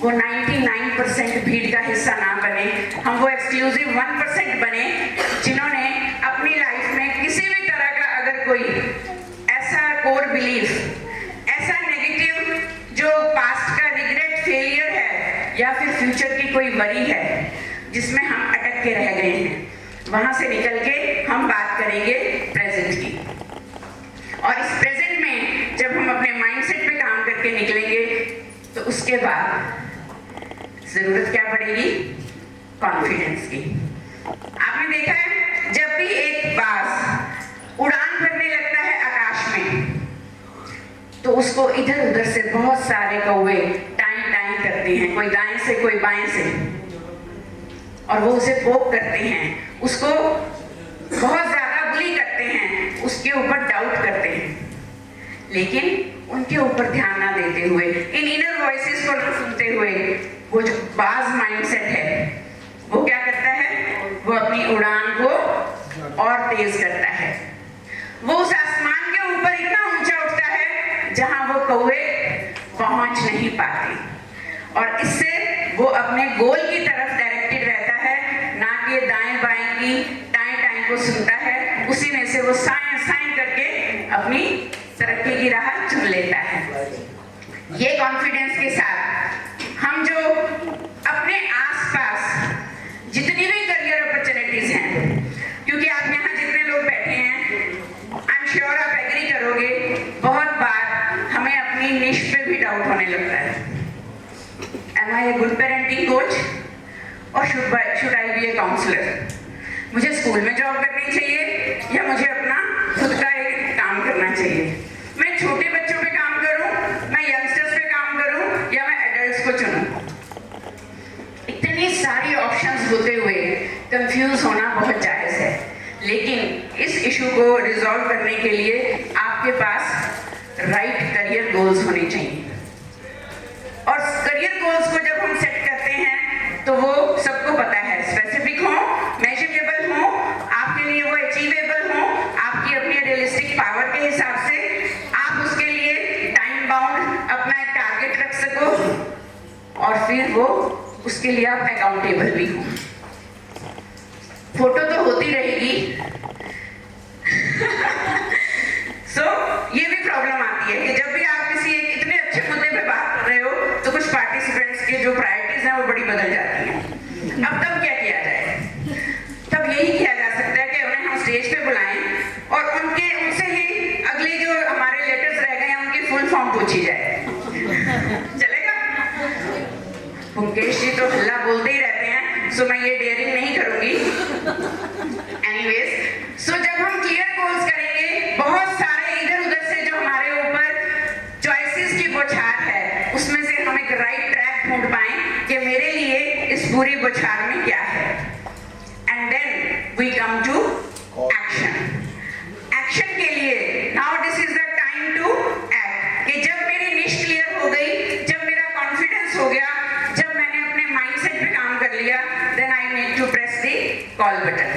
वो 99% भीड़ का हिस्सा ना बने, हम वो एक्सक्लूसिव 1% बने जिन्होंने अपनी लाइफ में किसी भी तरह का अगर कोई ऐसा कोर बिलीफ, ऐसा नेगेटिव जो पास्ट का रिग्रेट, फेलियर है या फिर फ्यूचर की कोई वरी है जिसमें हम अटक के रह गए हैं, वहां से निकल के हम बात करेंगे प्रेजेंट की। और इस प्रेजेंट में जब हम अपने माइंडसेट पे काम करके निकलेंगे तो उसके बाद जरूरत क्या पड़ेगी? कॉन्फिडेंस की। आपने देखा है जब भी एक बाज उड़ान भरने लगता है आकाश में तो उसको इधर उधर से बहुत सारे कौवे टाई टाई करते हैं, कोई दाएं से कोई बाएं से, और वो उसे पोक करते हैं, उसको बहुत ज्यादा बुली करते हैं, उसके ऊपर डाउट करते हैं, लेकिन उनके ऊपर ध्यान ना देते हुए, इन इनर वॉइसेस को ना सुनते हुए, वो जो बाज माइंडसेट है वो क्या करता है? वो अपनी उड़ान को और तेज करता है। वो उस आसमान के ऊपर इतना ऊंचा उठता है जहां वो कौवे पहुंच नहीं पाते, और इससे वो अपने गोल की तरफ डायरेक्टेड रहता है, ना कि दाएं बाएं की टाई टाई को सुनता है। उसी में से वो साएं साएं करके अपनी तरक्की की राह चुन लेता है। ये कॉन्फिडेंस के साथ हम जो अपने आसपास जितनी भी करियर अपॉर्चुनिटीज हैं, क्योंकि आप यहाँ जितने लोग बैठे हैं, आई एम श्योर आप एग्री करोगे, बहुत बार हमें अपनी निश पे भी डाउट होने लगता है। Am I a good parenting coach और should I be a counsellor? मुझे स्कूल में जॉब करनी चाहिए या मुझे अपना खुद का एक काम करना चाहिए? मैं छोटे बच्चों पे काम करूं, मैं यंगस्टर्स पे काम करूं, या मैं एडल्ट्स को चुनूं? इतनी सारी ऑप्शंस होते हुए कंफ्यूज होना बहुत जायज है, लेकिन इस इशू को रिजॉल्व करने के लिए आपके पास राइट करियर गोल्स होने चाहिए। और करियर गोल्स को जब हम सेट करते हैं तो वो सबको पता है, स्पेसिफिक हो, मेजरेबल हो, आपके लिए वो अचीवेबल हो, आपकी अपनी रियलिस्टिक पावर के हिसाब से आप उसके लिए टाइम बाउंड अपना एक टारगेट रख सको, और फिर वो उसके लिए आप अकाउंटेबल भी हो। फोटो तो होती रहेगी सो ये भी प्रॉब्लम आती है कि जब भी आप किसी एक इतने अच्छे मुद्दे पे बात कर रहे हो तो कुछ पार्टिसिपेंट्स के जो प्रायोरिटीज हैं वो बड़ी बदल जाती हैं। अब तब क्या किया जाए? तब यही किया जा सकता है कि उन्हें हम स्टेज पे बुलाएं और उनसे ही अगले जो हमारे लेटर्स रह गए हैं उनकी फुल फॉर्म पूछी जाए। चलेगा? मुकेश जी तो हल्ला बोलते ही रहते हैं, सो मैं ये डेयरिंग नहीं करूंगी। एनीवेज, सो जब हम क्लियर गोल्स करेंगे, बहुत सारे इधर उधर से जो हमारे ऊपर चॉइसेस की बौछार है, उसमें से हम एक राइट ट्रैक ढूंढ पाएं कि मेरे लिए इस पूरी बौछार में क्या है। And then we come to action. Action के लिए now this is the time to act, कि जब मेरी निश क्लियर हो गई, जब मेरा कॉन्फिडेंस हो गया, जब मैंने अपने माइंडसेट पे काम कर लिया, then I need to press the call button.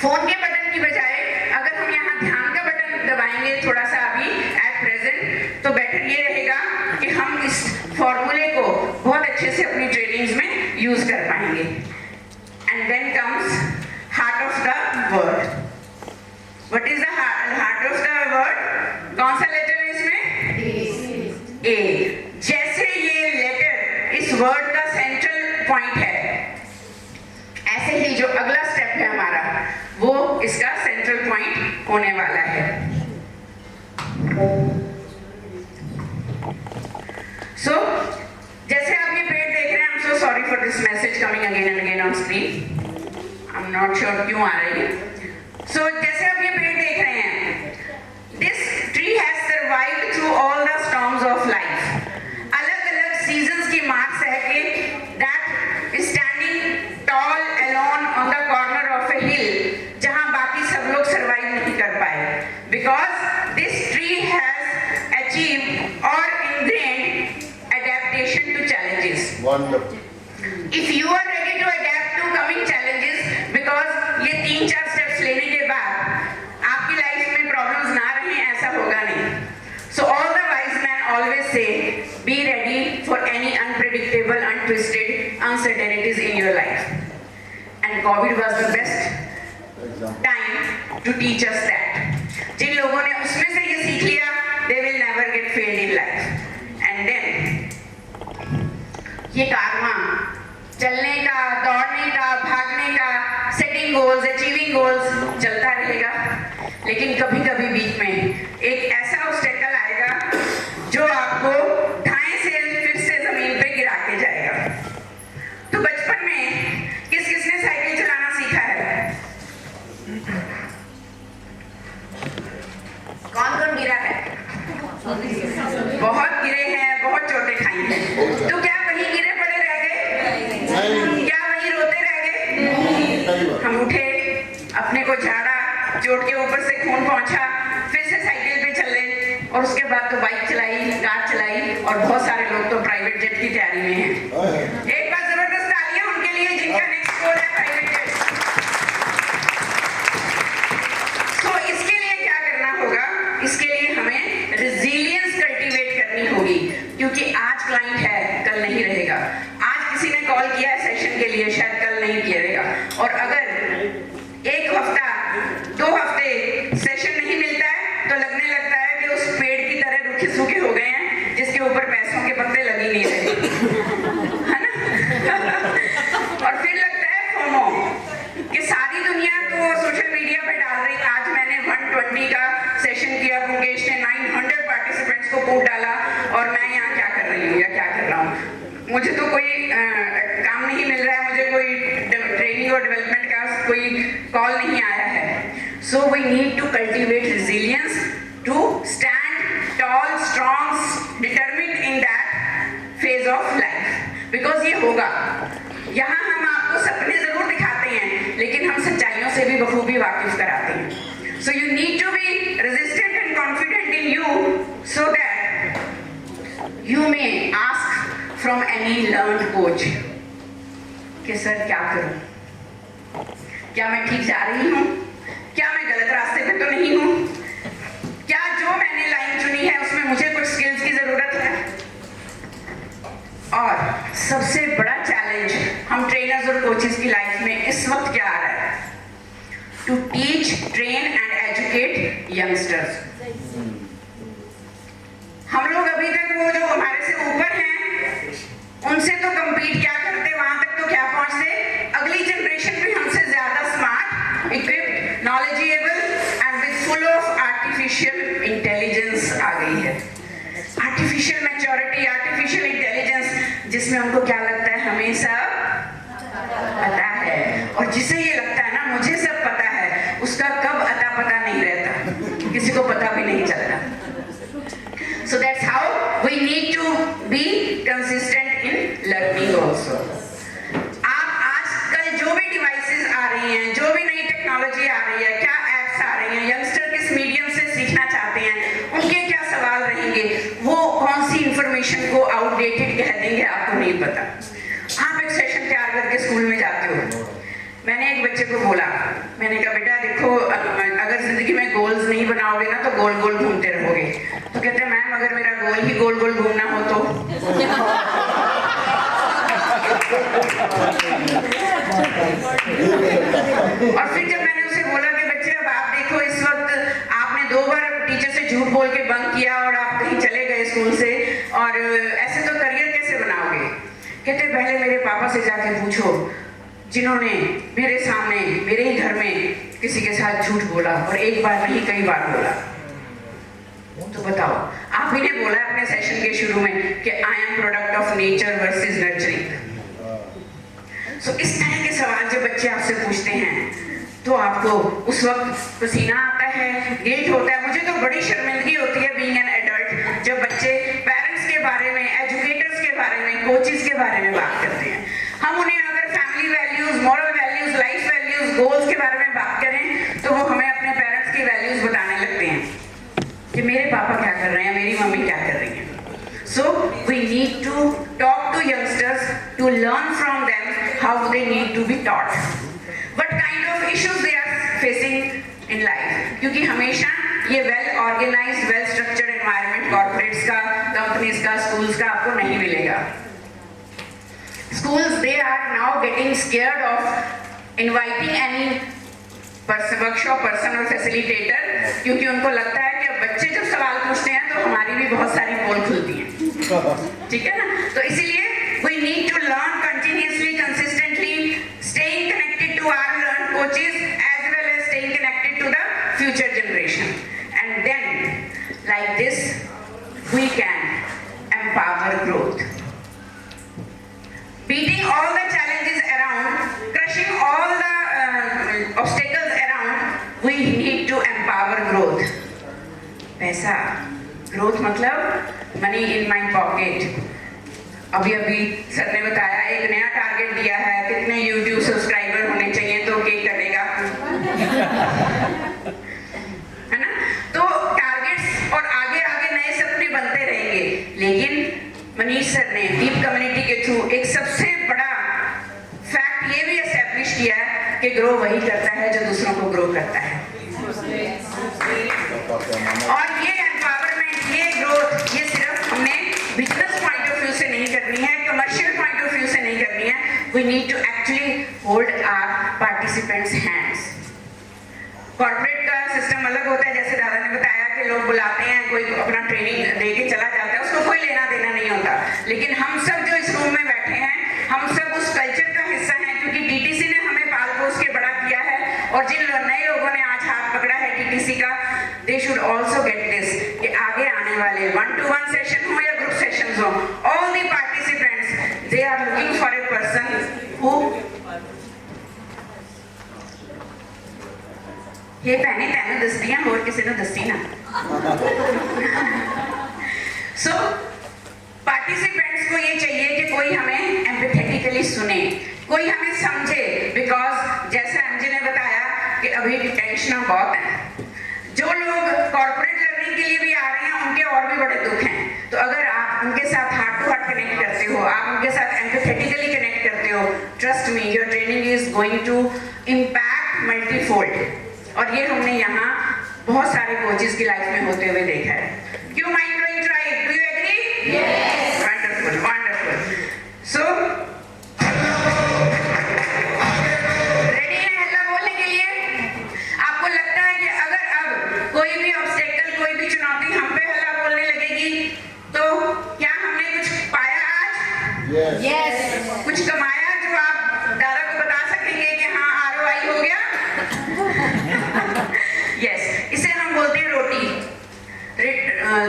Phone के बटन की बजाय अगर हम यहाँ ध्यान का बटन दबाएंगे थोड़ा सा अभी एट प्रेजेंट, तो बेटर ये रहेगा कि हम इस फॉर्मूले को बहुत अच्छे से अपनी ट्रेनिंग्स में यूज कर पाएंगे। And then comes heart of the word. What is the heart of the word? कौन सा लेटर है इसमें? ए। जैसे ये लेटर इस वर्ड का सेंट्रल पॉइंट है, ऐसे ही जो अगला स्टेप है हमारा वो इसका सेंट्रल पॉइंट होने वाला है। सो जैसे आप ये पेड़ देख रहे हैं, I am so sorry for this message coming again and again on screen, I am not sure क्यों आ रही है। सो जैसे आप ये पेड़ देख रहे हैं, this tree has survived through all the storms of life. अलग अलग सीजन्स की मार सह के that is standing tall alone on the corner of a hill, जहां बाकी सब लोग सर्वाइव नहीं कर पाए, because this tree has achieved और ingrained adaptation to challenges. Wonderful. If you are ready to adapt to coming challenges, because ये 3-4 steps लेने के बाद आपकी लाइफ में प्रॉब्लम्स ना रहे, ऐसा होगा नहीं. So all the wise men always say, be ready for any unpredictable, untwisted uncertainties in your life. And COVID was the best time to teach us that. जिन लोगों ने उसमें से ये सीख लिया, they will never get failed in life. And then ये कारवां चलने का, दौड़ने का, भागने का, सेटिंग गोल्स, अचीविंग गोल्स चलता रहेगा, लेकिन कभी कभी बीच में एक ऐसा ऑब्स्टेकल आएगा जो आपको ढाई से फिर से जमीन पे गिरा के जाएगा। तो बचपन में किसने साइकिल चलाना सीखा है? कौन गिरा है? बहुत गिरे हैं, बहुत चोटें खाई हैं। तो क्या वही गिरे पड़े रह गए? क्या वही रोते रह गए? हम उठे, अपने को झाड़ा, चोट के ऊपर से खून पहुंचा, फिर से साइकिल पे चले, और उसके बाद तो बाइक चलाई, कार चलाई, और बहुत सारे लोग तो प्राइवेट जेट की तैयारी में हैं। एक बार जबरदस्त तालियां उनके लिए जिनका नेक्स्ट गोल है प्राइवेट जेट। तो इसके लिए क्या करना होगा? इसके लिए हमें रेजिलियंस कल्टीवेट करनी होगी, क्योंकि आज क्लाइंट है, कल नहीं रहेगा। आज किसी ने कॉल किया है सेशन के लिए, शायद कल नहीं किया रहेगा। और अगर एक हफ्ता, 2 हफ्ते सेशन नहीं मिलता है तो लगने लगता है कि उस पेड़ की तरह रूखे सूखे हो गए हैं जिसके ऊपर पैसों के पत्ते लग ही नहीं रहे, है ना? और फिर लगता है फोमो कि सारी दुनिया तो सोशल मीडिया पे डाल रही। आज मैंने 120 का सेशन किया, मुकेश ने 900 पार्टिसिपेंट्स को कोड डाला, और मैं यहाँ क्या कर रही हूँ या क्या कर रहा हूँ? मुझे तो कोई काम नहीं मिल रहा है, मुझे कोई ट्रेनिंग और डेवलपमेंट का कोई कॉल नहीं आया है। So we need to cultivate resilience to stand tall, strong, determined in that phase of life. Because ये होगा। यहाँ हम आपको सपने जरूर दिखाते हैं, लेकिन हम सच्चाइयों से भी बखूबी वाकिफ कराते हैं। So you need to be resistant and confident in you, so that you may ask from any learned coach कि सर क्या करूं? क्या मैं ठीक जा रही हूँ? क्या मैं गलत रास्ते पे तो नहीं हूँ? क्या जो मैंने लाइन चुनी है उसमें मुझे कुछ स्किल्स की जरूरत है? और सबसे बड़ा चैलेंज हम ट्रेनर्स और कोचेस की लाइफ में इस वक्त क्या आ रहा है? To teach, train and educate youngsters. हम लोग अभी तक वो जो हमारे से ऊपर हैं उनसे तो कम्पीट क्या करते, वहां तक तो क्या पहुंचते, अगली जनरेशन भी हमसे ज्यादा smart, equipped, knowledgeable and with full of artificial intelligence आ गई है। आर्टिफिशियल मैच्योरिटी, आर्टिफिशियल इंटेलिजेंस, जिसमें उनको क्या लगता है हमें सब पता है, और जिसे ये लगता है ना मुझे सब पता है, उसका कब अता पता नहीं रहता, किसी को पता भी नहीं चलता। So that's how we need to be consistent in learning also. आप आजकल जो भी डिवाइसेस आ रही हैं, जो भी नई टेक्नोलॉजी आ रही है, क्या एप्स आ रही हैं, यंगस्टर किस मीडियम से सीखना चाहते हैं, उनके क्या सवाल रहेंगे, वो कौन सी इंफॉर्मेशन को आउटडेटेड कह देंगे आपको नहीं पता। आप एक सेशन तैयार करके स्कूल में जाते हो। मैंने एक बच्चे को बोला, मैंने कहा बेटा देखो, अगर जिंदगी में गोल्स नहीं बनाओगे ना तो गोल गोल घूमते रहोगे। तो कहते हैं मैम अगर मेरा गोल ही गोल गोल घूमना हो तो? और फिर जब मैंने उसे बोला कि बच्चे अब आप देखो, इस वक्त आपने 2 बार टीचर से झूठ बोल के बंक किया और आप कहीं चले गए स्कूल से, और ऐसे तो करियर कैसे बनाओगे? कहते पहले मेरे पापा से जाके पूछो जिन्होंने मेरे सामने मेरे ही घर में किसी के साथ झूठ बोला, और एक बार नहीं कई बार बोला। तो बताओ, आप ही ने बोला अपने सेशन के शुरू में कि I am product of nature versus nurturing. So इस तरह के सवाल जब बच्चे आपसे पूछते हैं तो आपको उस वक्त पसीना आता है, गिल्ट होता है। मुझे तो बड़ी शर्मिंदगी होती है बीइंग एन एडल्ट जब बच्चे पेरेंट्स के बारे में, एजुकेटर्स के बारे में, कोचेस के बारे में बात करते हैं। हम उन्हें अगर family values, moral values, life values, goals के बारे में बात करें तो वो हमें अपने पेरेंट्स की वैल्यूज बताने लगते हैं कि मेरे पापा क्या कर रहे हैं, मेरी मम्मी क्या कर रही है। So we need to talk to youngsters to learn from them how they need to be taught, what kind of issues they are facing in life, क्योंकि हमेशा ये well organised, well structured environment corporates का, companies का, schools का आपको नहीं मिलेगा। schools, they are now getting scared of inviting any workshop person और फैसिलिटेटर, क्योंकि उनको लगता है कि अब बच्चे जब सवाल पूछते हैं तो हमारी भी बहुत सारी पोल खुलती है, ठीक है ना। तो इसीलिए we need to learn continuously, consistently, staying connected to our learned coaches as well as staying connected to the future generation, and then like this we can empower growth, beating all the challenges around, crushing all the obstacles around. We need to empower growth. पैसा, growth मतलब money in my pocket. अभी sir ने बताया एक नया target दिया है, कितने YouTube सब्सक्राइबर होने चाहिए तो केक कटेगा, है ना। तो टारगेट्स और आगे आगे नए सपने बनते रहेंगे, लेकिन मनीष सर ने डीप कम्युनिटी के थ्रू एक सबसे बड़ा फैक्ट ये भी एस्टेब्लिश किया है कि ग्रो वही करता है जो दूसरों को ग्रो करता है। और ये एम्पावरमेंट, ये ग्रोथ, ये सिर्फ हमने बिजनेस पॉइंट ऑफ व्यू से नहीं करनी है, कमर्शियल पॉइंट ऑफ व्यू से नहीं करनी है। We need to actually hold our participants hands. Corporate का सिस्टम अलग होता है, जैसे दादा ने बताया कि लोग बुलाते हैं, कोई अपना ट्रेनिंग दे के चला जाता है, उसको कोई लेना देना नहीं होता। लेकिन हम सब जो इस रूम में बैठे हैं, हम सब उस कल्चर का हिस्सा हैं, क्योंकि टीटीसी ने हमें पाल पोस के बड़ा किया है। और जिन नए लोगों ने आज हाथ पकड़ा है टीटीसी का, they should also get this कि आगे आने वाले 1-to-1 सेशन हो या ग्रुप सेशंस हो, all the participants they are looking for a person who ये पहने तैनू दसदियां होर किसी ने दसी ना। सो पार्टिसिपेंट्स को ये चाहिए कि कोई हमें एम्पैथेटिकली सुने, कोई हमें समझे, बिकॉज जैसा एमजे ने बताया कि अभी टेंशन बहुत है। जो लोग कॉर्पोरेट लर्निंग के लिए भी आ रहे हैं, उनके और भी बड़े दुख हैं। तो अगर आप उनके साथ हार्ट टू हार्ट कनेक्ट करते हो, आप उनके साथ एम्पैथेटिकली कनेक्ट करते हो, trust me, your training is going to impact multifold. और ये हमने यहाँ बहुत सारे कोचेस की लाइफ में होते हुए देखा है। क्यों mind blowing tribe, do you agree? Yes. Wonderful, wonderful. So ready है हल्ला बोलने के लिए? आपको लगता है कि अगर अब कोई भी ऑब्स्टेकल, कोई भी चुनौती हम पे हल्ला बोलने लगेगी, तो क्या हमने कुछ पाया आज? यस। कुछ कमाया जो आप दादा को बता सकेंगे कि हाँ ROI हो गया? यस, इसे हम बोलते हैं रोटी,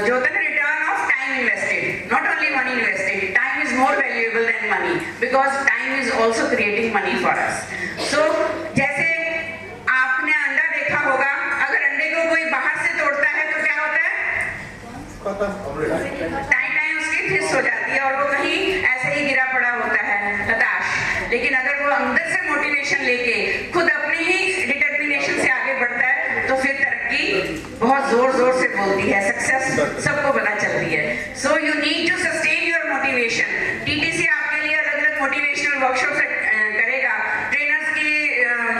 जो होता है ना, return of time invested, not only money invested. Time is more valuable than money, because time is also creating money for us. So जैसे आपने अंडा देखा होगा, अगर अंडे को कोई बाहर से तोड़ता है तो क्या होता है? टाइम उसकी फिस हो जाती है और वो कहीं ऐसे ही गिरा पड़ा होता है, हताश। लेकिन अगर वो अंदर से मोटिवेशन लेके खुद अपने ही डिटर्मिनेशन से आगे बढ़ता है, तो फिर तरक्की बहुत जोर जोर से बोलती है, सक्सेस सबको पता चलती है। So you need to sustain your motivation. TTC आपके लिए अलग अलग मोटिवेशनल वर्कशॉप करेगा, ट्रेनर्स की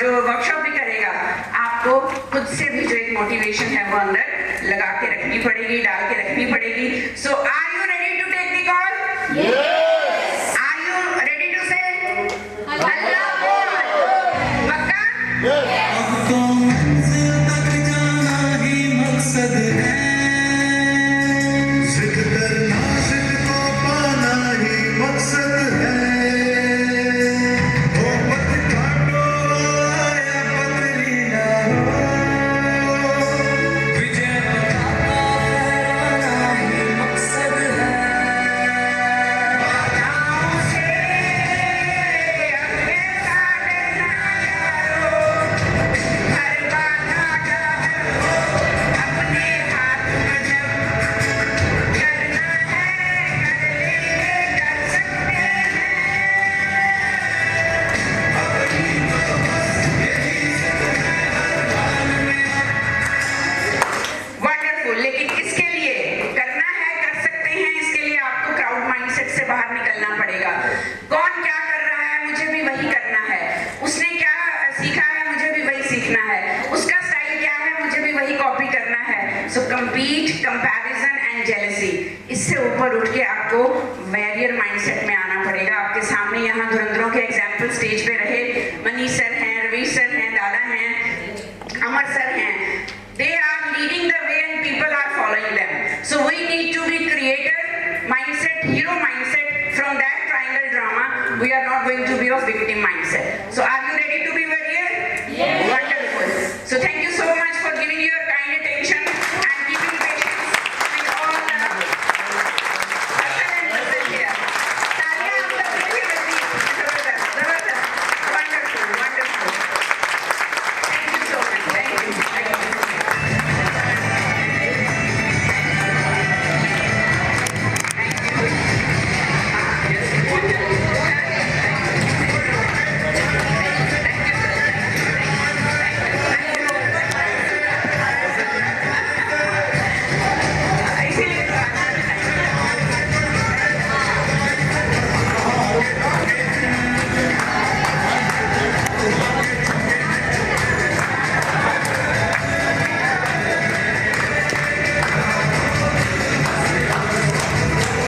जो वर्कशॉप भी करेगा। आपको खुद से भी जो एक मोटिवेशन है वो अंदर लगा के रखनी पड़ेगी, डाल के रखनी पड़ेगी। So are you ready to take the call? Yes. Are you ready to say Allah बोल? पक्का? यस। मकसद है जिद करना, जिद को पाना ही मकसद है। ओ पत काटो या पतली ना हो, विजय पताका फहराना ही मकसद पड़ेगा। आपके सामने यहाँ धुरंधरों के एग्जाम्पल स्टेज पे रहे, मनीष सर हैं, रवीश सर हैं, दादा हैं, अमर सर हैं। They are leading the way and people are following them. So we need to be creator mindset, hero mindset. From that triangle drama, we are not going to be of victim mindset. So are you